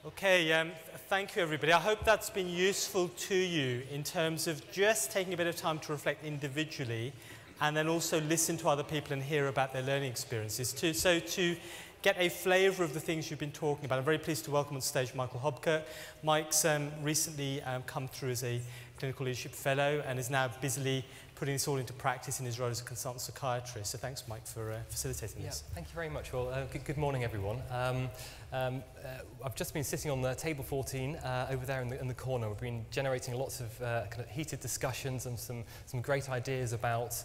Okay, thank you everybody. I hope that's been useful to you in terms of just taking a bit of time to reflect individually and then also listen to other people and hear about their learning experiences. To get a flavour of the things you've been talking about, I'm very pleased to welcome on stage Michael Hobkirk. Mike's recently come through as a clinical leadership fellow and is now busily putting this all into practice in his role as a consultant psychiatrist. So thanks, Mike, for facilitating this. Thank you very much. Well, good morning, everyone. I've just been sitting on the table 14 over there in the corner. We've been generating lots of kind of heated discussions and some great ideas about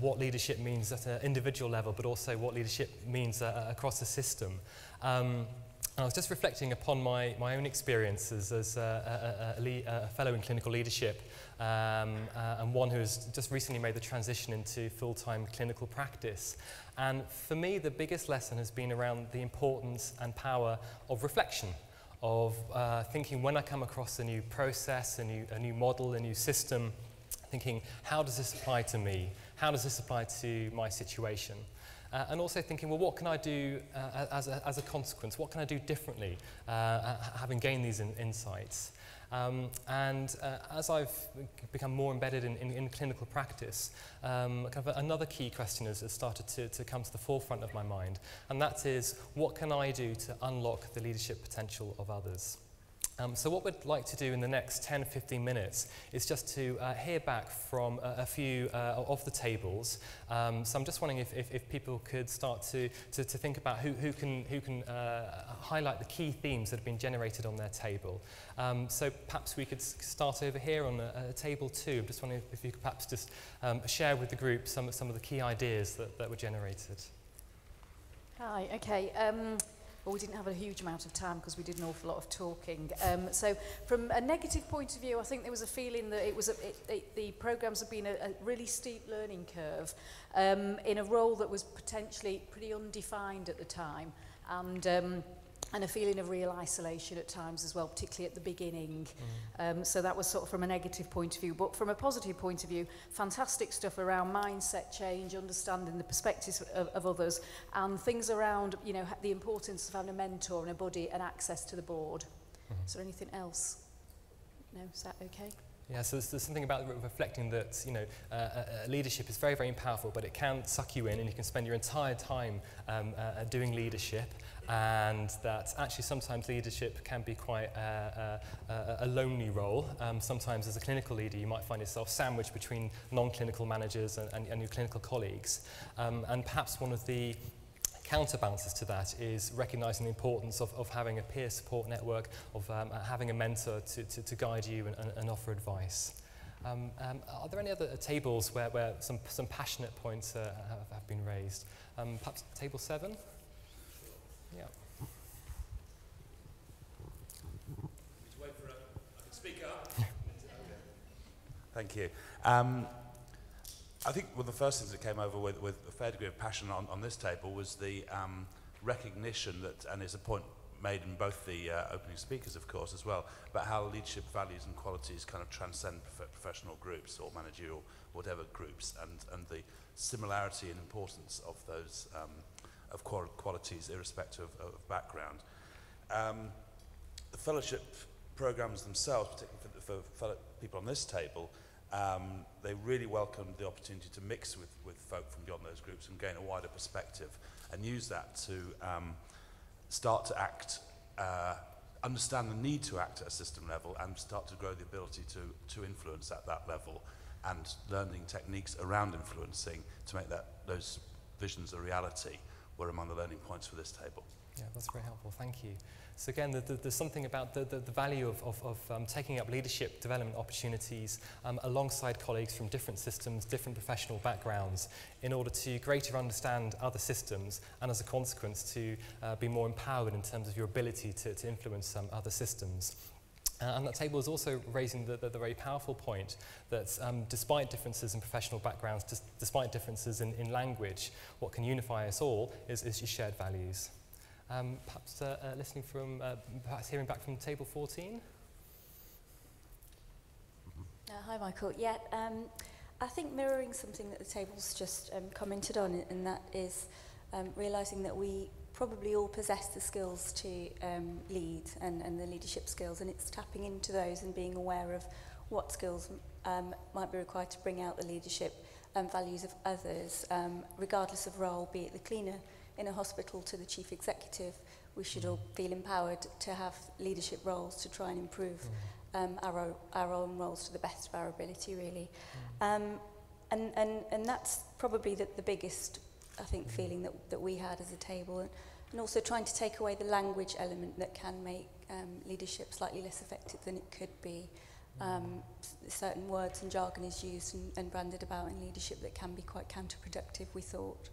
what leadership means at an individual level, but also what leadership means across the system. I was just reflecting upon my own experiences as a fellow in clinical leadership and one who has just recently made the transition into full-time clinical practice. And for me, the biggest lesson has been around the importance and power of reflection, of thinking when I come across a new process, a new model, a new system, thinking, how does this apply to me? How does this apply to my situation? And also thinking, well, what can I do as a consequence? What can I do differently, having gained these insights? As I've become more embedded in clinical practice, kind of another key question has started to come to the forefront of my mind, and that is, what can I do to unlock the leadership potential of others? So what we'd like to do in the next 10-15 minutes is just to hear back from a few of the tables. So I'm just wondering if people could start to think about who can highlight the key themes that have been generated on their table. So perhaps we could start over here on table 2. I'm just wondering if you could perhaps just share with the group some of the key ideas that were generated. Hi, okay. Well, we didn't have a huge amount of time because we did an awful lot of talking. So from a negative point of view, I think there was a feeling that the programmes have been a really steep learning curve in a role that was potentially pretty undefined at the time, and a feeling of real isolation at times as well, particularly at the beginning. So that was sort of from a negative point of view. But from a positive point of view, fantastic stuff around mindset change, understanding the perspectives of others, and things around, you know, the importance of having a mentor and a buddy and access to the board. Is there anything else? No, is that okay? Yeah, so there's something about reflecting that, you know, leadership is very, very powerful, but it can suck you in and you can spend your entire time doing leadership, and that actually sometimes leadership can be quite a lonely role. Sometimes as a clinical leader you might find yourself sandwiched between non-clinical managers and your clinical colleagues. And perhaps one of the counterbalances to that is recognising the importance of having a peer support network, of having a mentor to guide you and offer advice. Are there any other tables where some passionate points have been raised? Perhaps table 7? Yeah. Wait for I can speak up. Thank you. I think one of the first things that came over with a fair degree of passion on this table was the recognition that, and it's a point made in both the opening speakers, of course, as well, about how leadership values and qualities kind of transcend professional groups or managerial, whatever groups, and the similarity and importance of those of qualities irrespective of background. The fellowship programs themselves, particularly for fellow people on this table, they really welcomed the opportunity to mix with folk from beyond those groups and gain a wider perspective, and use that to start to act, understand the need to act at a system level, and start to grow the ability to influence at that level, and learning techniques around influencing to make those visions a reality were among the learning points for this table. Yeah, that's very helpful, thank you. So again, there's something about the value of taking up leadership development opportunities alongside colleagues from different systems, different professional backgrounds, in order to greater understand other systems, and as a consequence to be more empowered in terms of your ability to influence other systems. And that table is also raising the very powerful point that despite differences in professional backgrounds, despite differences in language, what can unify us all is your shared values. Perhaps listening from, perhaps hearing back from table 14? Hi Michael, yeah, I think mirroring something that the table's just commented on, and that is realising that we probably all possess the skills to lead and the leadership skills, and it's tapping into those and being aware of what skills might be required to bring out the leadership values of others, regardless of role, be it the cleaner in a hospital to the chief executive. We should all feel empowered to have leadership roles to try and improve our own roles to the best of our ability, really. And that's probably the biggest, I think, feeling that we had as a table, and also trying to take away the language element that can make leadership slightly less effective than it could be. Certain words and jargon is used and branded about in leadership that can be quite counterproductive, we thought.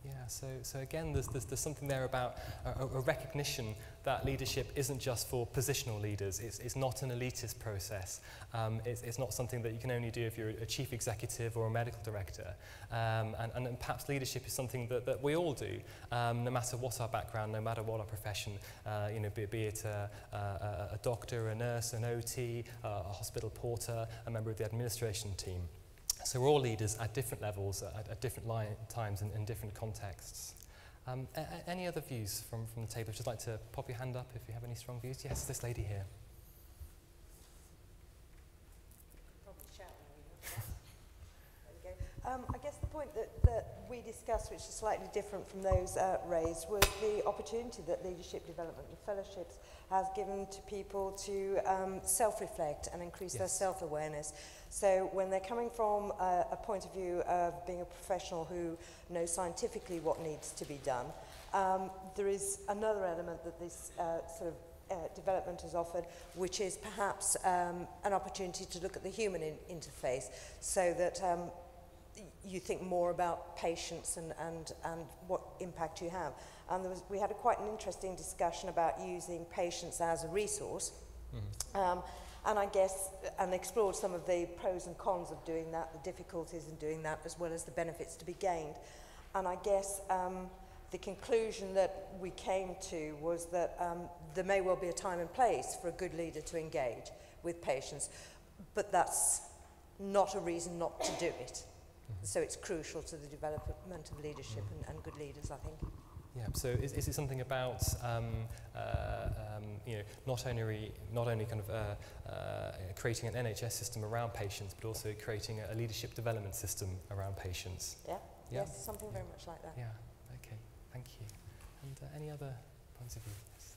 Yeah, so again, there's something there about a recognition that leadership isn't just for positional leaders. It's not an elitist process. It's not something that you can only do if you're a chief executive or a medical director. And perhaps leadership is something that we all do, no matter what our background, no matter what our profession, you know, be it a doctor, a nurse, an OT, a hospital porter, a member of the administration team. So we're all leaders at different levels, at different times and in different contexts. Any other views from the table? I'd just like to pop your hand up if you have any strong views. Yes, this lady here. Probably shout there we go. I guess the point that we discussed, which is slightly different from those raised, was the opportunity that leadership development and fellowships has given to people to self-reflect and increase their self-awareness. So when they're coming from a point of view of being a professional who knows scientifically what needs to be done, there is another element that this development has offered, which is perhaps an opportunity to look at the human interface, so that you think more about patients and what impact you have. And we had quite an interesting discussion about using patients as a resource. And I guess, and explored some of the pros and cons of doing that, the difficulties in doing that, as well as the benefits to be gained. And I guess the conclusion that we came to was that there may well be a time and place for a good leader to engage with patients, but that's not a reason not to do it. So it's crucial to the development of leadership and good leaders, I think. Yeah. So is it something about you know, not only kind of creating an NHS system around patients, but also creating a leadership development system around patients? Yeah. Yes, something very much like that. Yeah. Okay. Thank you. And any other points of view? Yes.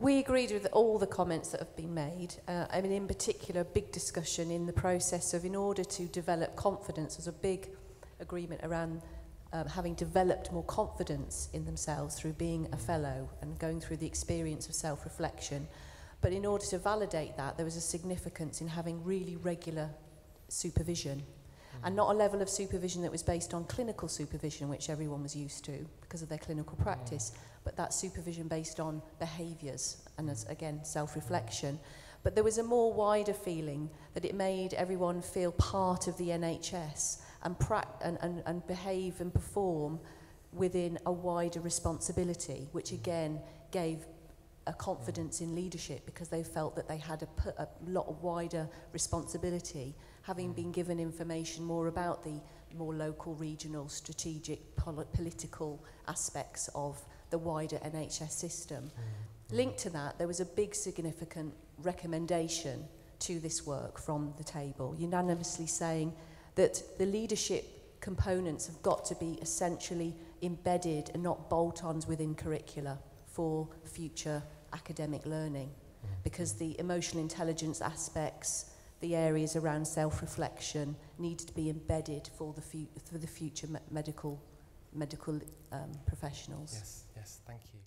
We agreed with all the comments that have been made. I mean, in particular, a big discussion in the process of, in order to develop confidence, there's a big agreement around having developed more confidence in themselves through being a fellow and going through the experience of self-reflection. But in order to validate that, there was a significance in having really regular supervision. And not a level of supervision that was based on clinical supervision, which everyone was used to because of their clinical practice, but that supervision based on behaviours and, as again, self-reflection. But there was a more wider feeling that it made everyone feel part of the NHS and behave and perform within a wider responsibility, which again gave a confidence in leadership because they felt that they had a lot wider responsibility, having been given information more about the more local, regional, strategic, political aspects of the wider NHS system. Linked to that, there was a big significant recommendation to this work from the table, unanimously saying that the leadership components have got to be essentially embedded and not bolt-ons within curricula for future academic learning, because the emotional intelligence aspects, the areas around self-reflection need to be embedded for the future medical professionals. Yes, thank you.